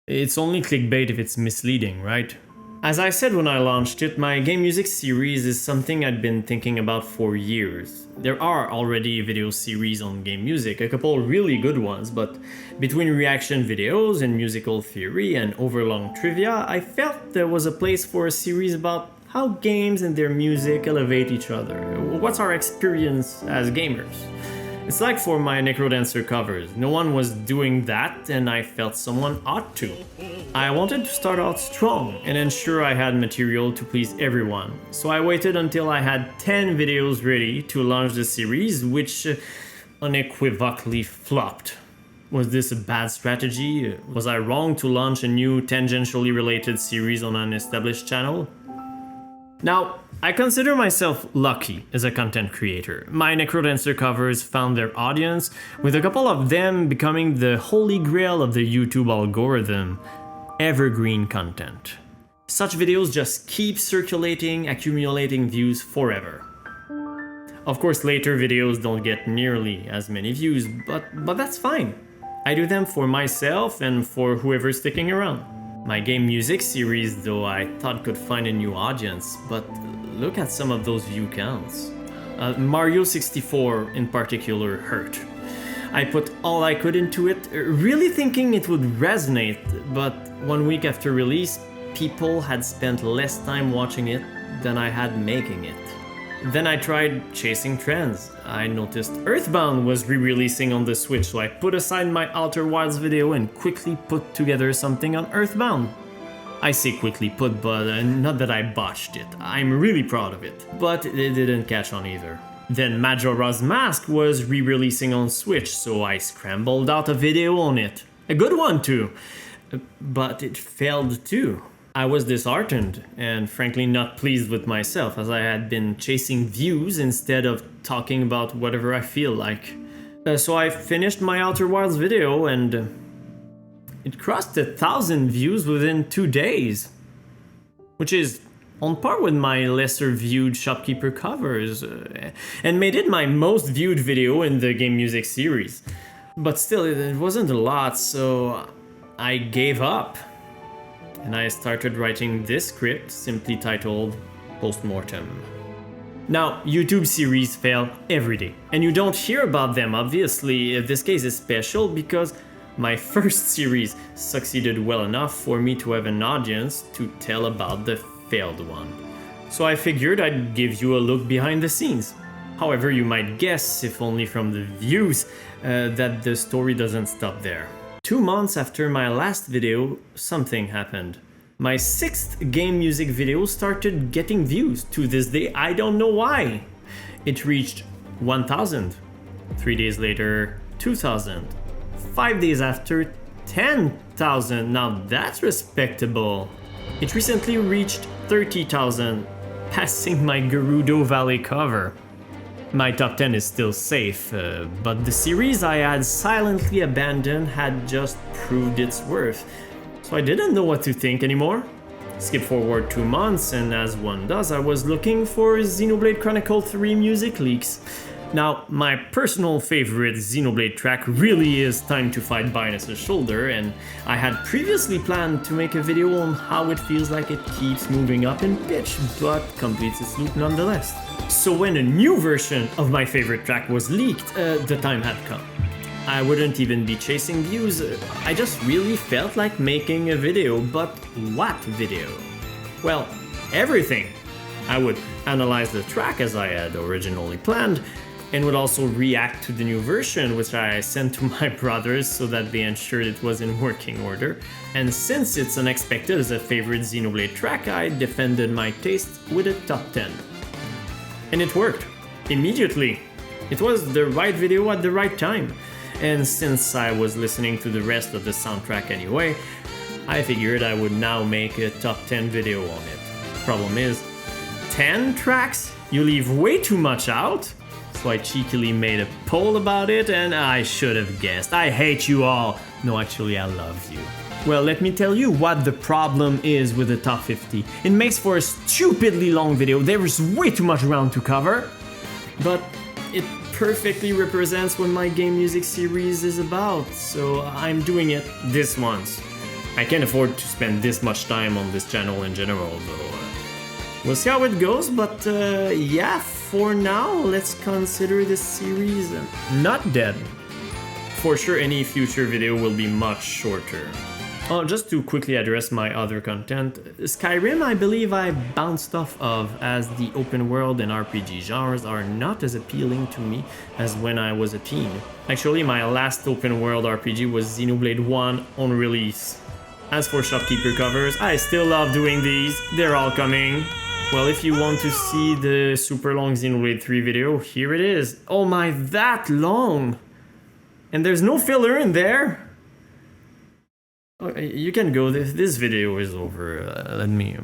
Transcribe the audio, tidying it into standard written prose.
It's only clickbait if it's misleading, right? As I said when I launched it, my game music series is something I'd been thinking about for years. There are already video series on game music, a couple really good ones, but between reaction videos and musical theory and overlong trivia, I felt there was a place for a series about how games and their music elevate each other. What's our experience as gamers? It's like for my Necrodancer covers, no one was doing that and I felt someone ought to. I wanted to start out strong and ensure I had material to please everyone, so I waited until I had 10 videos ready to launch the series, which unequivocally flopped. Was this a bad strategy? Was I wrong to launch a new tangentially related series on an established channel? Now, I consider myself lucky as a content creator. My Necrodancer covers found their audience, with a couple of them becoming the holy grail of the YouTube algorithm: evergreen content. Such videos just keep circulating, accumulating views forever. Of course, later videos don't get nearly as many views, but that's fine. I do them for myself and for whoever's sticking around. My game music series, though, I thought could find a new audience, but look at some of those view counts. Mario 64 in particular hurt. I put all I could into it, really thinking it would resonate, but 1 week after release, people had spent less time watching it than I had making it. Then I tried chasing trends. I noticed Earthbound was re-releasing on the Switch, so I put aside my Outer Wilds video and quickly put together something on Earthbound. I say quickly put, but not that I botched it. I'm really proud of it, but it didn't catch on either. Then Majora's Mask was re-releasing on Switch, so I scrambled out a video on it. A good one too, but it failed too. I was disheartened and frankly not pleased with myself, as I had been chasing views instead of talking about whatever I feel like. So I finished my Outer Wilds video and it crossed 1,000 views within 2 days, which is on par with my lesser viewed Shopkeeper covers, and made it my most viewed video in the game music series. But still, it wasn't a lot, so I gave up. And I started writing this script, simply titled Post-mortem. Now, YouTube series fail every day, and you don't hear about them, obviously. This case is special because my first series succeeded well enough for me to have an audience to tell about the failed one. So I figured I'd give you a look behind the scenes. However, you might guess, if only from the views, that the story doesn't stop there. 2 months after my last video, something happened. My 6th game music video started getting views. To this day, I don't know why. It reached 1,000. 3 days later, 2,000. 5 days after, 10,000. Now that's respectable. It recently reached 30,000, passing my Gerudo Valley cover. My top 10 is still safe, but the series I had silently abandoned had just proved its worth, so I didn't know what to think anymore. Skip forward 2 months, and as one does, I was looking for Xenoblade Chronicle 3 music leaks. Now, my personal favorite Xenoblade track really is Time to Fight Binus' Shoulder, and I had previously planned to make a video on how it feels like it keeps moving up in pitch, but completes its loop nonetheless. So when a new version of my favorite track was leaked, the time had come. I wouldn't even be chasing views, I just really felt like making a video, but what video? Well, everything. I would analyze the track as I had originally planned, and would also react to the new version, which I sent to my brothers so that they ensured it was in working order. And since it's unexpected as a favorite Xenoblade track, I defended my taste with a top 10. And it worked. Immediately. It was the right video at the right time. And since I was listening to the rest of the soundtrack anyway, I figured I would now make a top 10 video on it. Problem is, 10 tracks? You leave way too much out? So I cheekily made a poll about it, and I should have guessed. I hate you all. No, actually, I love you. Well, let me tell you what the problem is with the top 50. It makes for a stupidly long video. There is way too much ground to cover. But it perfectly represents what my game music series is about, so I'm doing it this once. I can't afford to spend this much time on this channel in general, though. We'll see how it goes, but yeah, for now, let's consider this series not dead. For sure, any future video will be much shorter. Oh, just to quickly address my other content, Skyrim I believe I bounced off of, as the open world and RPG genres are not as appealing to me as when I was a teen. Actually, my last open world RPG was Xenoblade 1 on release. As for shopkeeper covers, I still love doing these, they're all coming. Well, if you want to see the super long Xenoblade 3 video, here it is. Oh my, that long! And there's no filler in there? You can go, this video is over, let me...